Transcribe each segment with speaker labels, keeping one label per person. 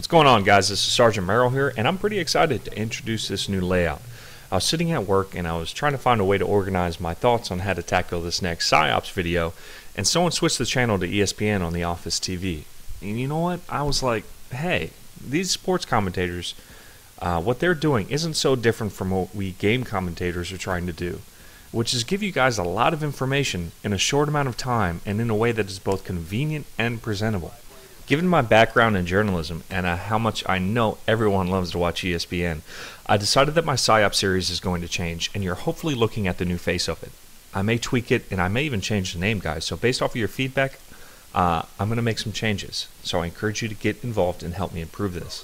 Speaker 1: What's going on, guys? This is Sergeant Merrell here, and I'm pretty excited to introduce this new layout. I was sitting at work and I was trying to find a way to organize my thoughts on how to tackle this next PsyOps video, and someone switched the channel to ESPN on the Office TV. And you know what? I was like, hey, these sports commentators, what they're doing isn't so different from what we game commentators are trying to do, which is give you guys a lot of information in a short amount of time and in a way that is both convenient and presentable. Given my background in journalism and how much I know everyone loves to watch ESPN, I decided that my PsyOps series is going to change, and you're hopefully looking at the new face of it. I may tweak it, and I may even change the name, guys, so based off of your feedback, I'm going to make some changes. So I encourage you to get involved and help me improve this.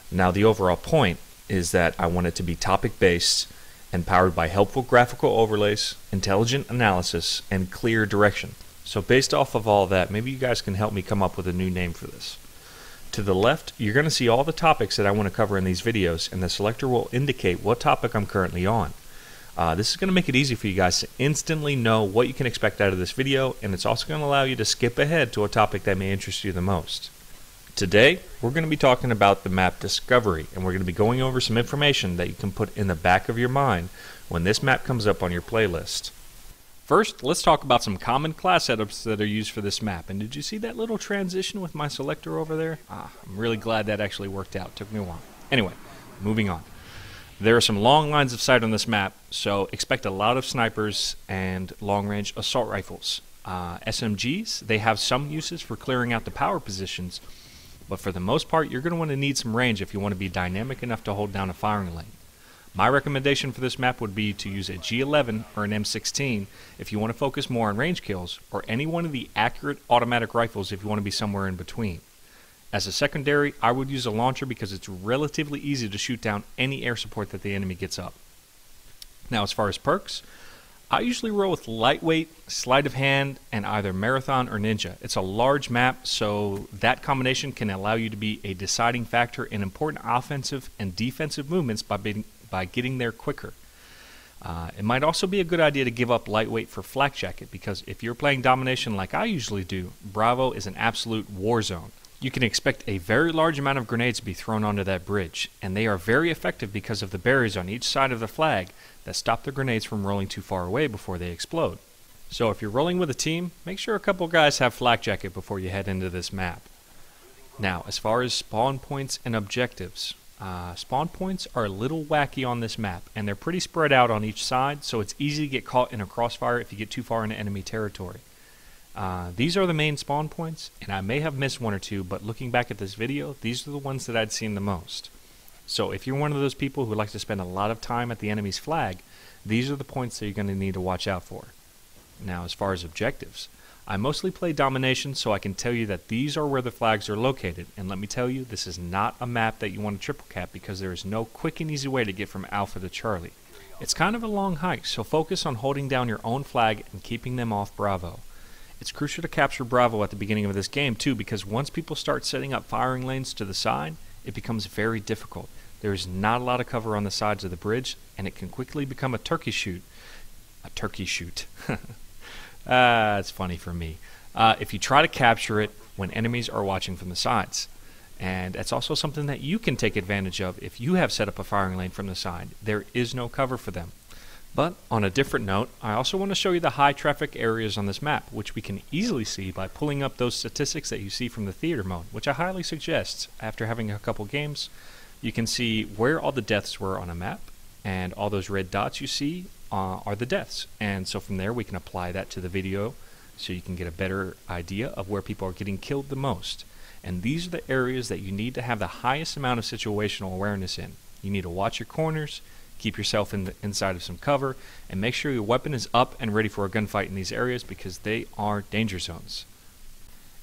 Speaker 1: Now, the overall point is that I want it to be topic-based and powered by helpful graphical overlays, intelligent analysis, and clear direction. So based off of all that, maybe you guys can help me come up with a new name for this. To the left, you're going to see all the topics that I want to cover in these videos, and the selector will indicate what topic I'm currently on. This is going to make it easy for you guys to instantly know what you can expect out of this video, and it's also going to allow you to skip ahead to a topic that may interest you the most. Today, we're going to be talking about the map Discovery, and we're going to be going over some information that you can put in the back of your mind when this map comes up on your playlist. First, let's talk about some common class setups that are used for this map. And did you see that little transition with my selector over there? I'm really glad that actually worked out. Took me a while. Anyway, moving on. There are some long lines of sight on this map, so expect a lot of snipers and long-range assault rifles. SMGs, they have some uses for clearing out the power positions, but for the most part, you're going to want to need some range if you want to be dynamic enough to hold down a firing lane. My recommendation for this map would be to use a G11 or an M16 if you want to focus more on range kills, or any one of the accurate automatic rifles if you want to be somewhere in between. As a secondary, I would use a launcher because it's relatively easy to shoot down any air support that the enemy gets up. Now, as far as perks, I usually roll with lightweight, sleight of hand, and either marathon or ninja. It's a large map, so that combination can allow you to be a deciding factor in important offensive and defensive movements by getting there quicker. It might also be a good idea to give up lightweight for flak jacket, because if you're playing domination like I usually do, Bravo is an absolute war zone. You can expect a very large amount of grenades to be thrown onto that bridge, and they are very effective because of the barriers on each side of the flag that stop the grenades from rolling too far away before they explode. So if you're rolling with a team, make sure a couple guys have flak jacket before you head into this map. Now, as far as spawn points and objectives, spawn points are a little wacky on this map, and they're pretty spread out on each side, so it's easy to get caught in a crossfire if you get too far into enemy territory. These are the main spawn points, and I may have missed one or two, but looking back at this video, these are the ones that I'd seen the most. So if you're one of those people who like to spend a lot of time at the enemy's flag, these are the points that you're going to need to watch out for. Now, as far as objectives, I mostly play domination, so I can tell you that these are where the flags are located, and let me tell you, this is not a map that you want to triple cap, because there is no quick and easy way to get from Alpha to Charlie. It's kind of a long hike, so focus on holding down your own flag and keeping them off Bravo. It's crucial to capture Bravo at the beginning of this game too, because once people start setting up firing lanes to the side, it becomes very difficult. There is not a lot of cover on the sides of the bridge, and it can quickly become a turkey shoot. A turkey shoot. It's funny for me. If you try to capture it when enemies are watching from the sides. And that's also something that you can take advantage of if you have set up a firing lane from the side. There is no cover for them. But on a different note, I also want to show you the high traffic areas on this map, which we can easily see by pulling up those statistics that you see from the theater mode, which I highly suggest. After having a couple games, you can see where all the deaths were on a map, and all those red dots you see are the deaths. And so from there we can apply that to the video so you can get a better idea of where people are getting killed the most. And these are the areas that you need to have the highest amount of situational awareness in. You need to watch your corners, keep yourself inside of some cover, and make sure your weapon is up and ready for a gunfight in these areas, because they are danger zones.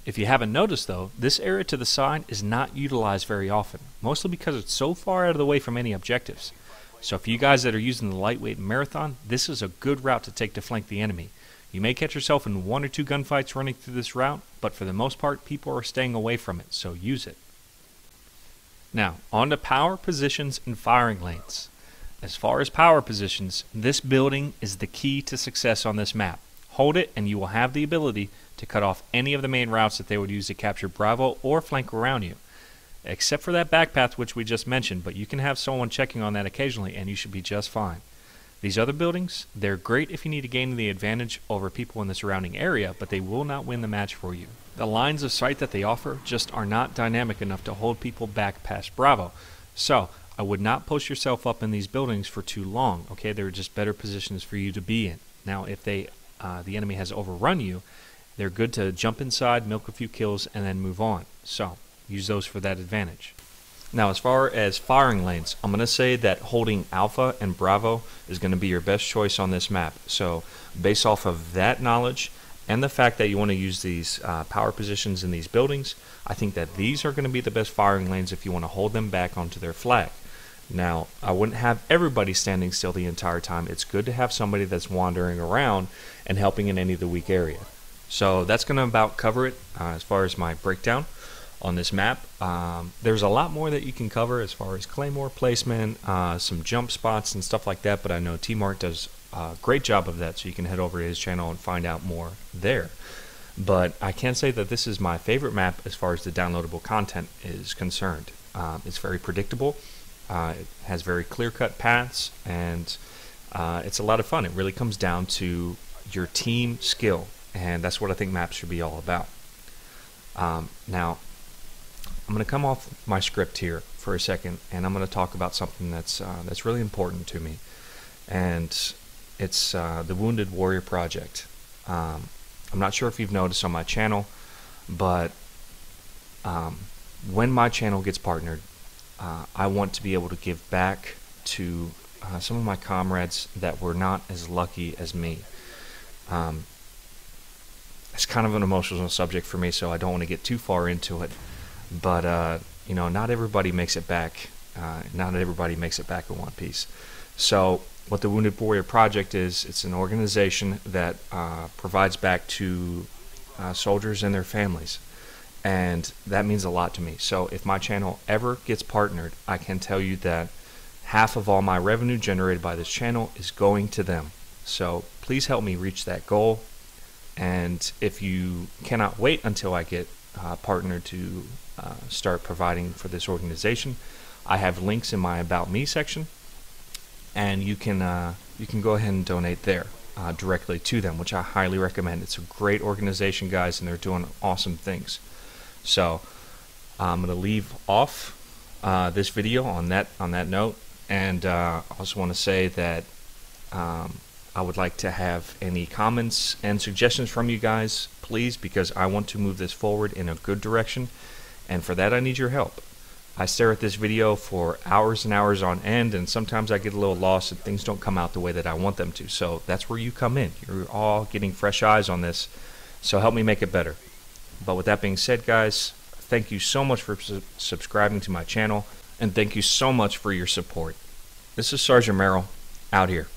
Speaker 1: If you haven't noticed though, this area to the side is not utilized very often, mostly because it's so far out of the way from any objectives. So for you guys that are using the lightweight marathon, this is a good route to take to flank the enemy. You may catch yourself in one or two gunfights running through this route, but for the most part people are staying away from it, so use it. Now, on to power positions and firing lanes. As far as power positions, this building is the key to success on this map. Hold it and you will have the ability to cut off any of the main routes that they would use to capture Bravo or flank around you. except for that back path which we just mentioned, but you can have someone checking on that occasionally and you should be just fine. These other buildings, they're great if you need to gain the advantage over people in the surrounding area, but they will not win the match for you. The lines of sight that they offer just are not dynamic enough to hold people back past Bravo. So, I would not post yourself up in these buildings for too long, okay? They're just better positions for you to be in. Now, if the enemy has overrun you, they're good to jump inside, milk a few kills, and then move on. So, use those for that advantage. Now, as far as firing lanes, I'm going to say that holding Alpha and Bravo is going to be your best choice on this map. So, based off of that knowledge and the fact that you want to use these power positions in these buildings, I think that these are going to be the best firing lanes if you want to hold them back onto their flag. Now, I wouldn't have everybody standing still the entire time. It's good to have somebody that's wandering around and helping in any of the weak area. So, that's going to about cover it as far as my breakdown on this map. There's a lot more that you can cover as far as claymore placement, some jump spots and stuff like that, but I know T-Mark does a great job of that, so you can head over to his channel and find out more there. But I can say that this is my favorite map as far as the downloadable content is concerned. It's very predictable, it has very clear-cut paths, and it's a lot of fun. It really comes down to your team skill, and that's what I think maps should be all about. Now, I'm going to come off my script here for a second, and I'm going to talk about something that's really important to me, and it's the Wounded Warrior Project. I'm not sure if you've noticed on my channel, but when my channel gets partnered, I want to be able to give back to some of my comrades that were not as lucky as me. It's kind of an emotional subject for me, so I don't want to get too far into it. But you know, not everybody makes it back. Not everybody makes it back in one piece. So, what the Wounded Warrior Project is, it's an organization that provides back to soldiers and their families, and that means a lot to me. So, if my channel ever gets partnered, I can tell you that half of all my revenue generated by this channel is going to them. So, please help me reach that goal. And if you cannot wait until I get partnered to start providing for this organization, I have links in my About Me section, and you can go ahead and donate there directly to them, which I highly recommend. It's a great organization, guys, and they're doing awesome things. So I'm going to leave off this video on that note, and I also want to say that I would like to have any comments and suggestions from you guys, please, because I want to move this forward in a good direction, and for that I need your help. I stare at this video for hours and hours on end, and sometimes I get a little lost and things don't come out the way that I want them to. So that's where you come in. You're all getting fresh eyes on this, so help me make it better. But with that being said, guys, thank you so much for subscribing to my channel, and thank you so much for your support. This is Sergeant Merrell, out here.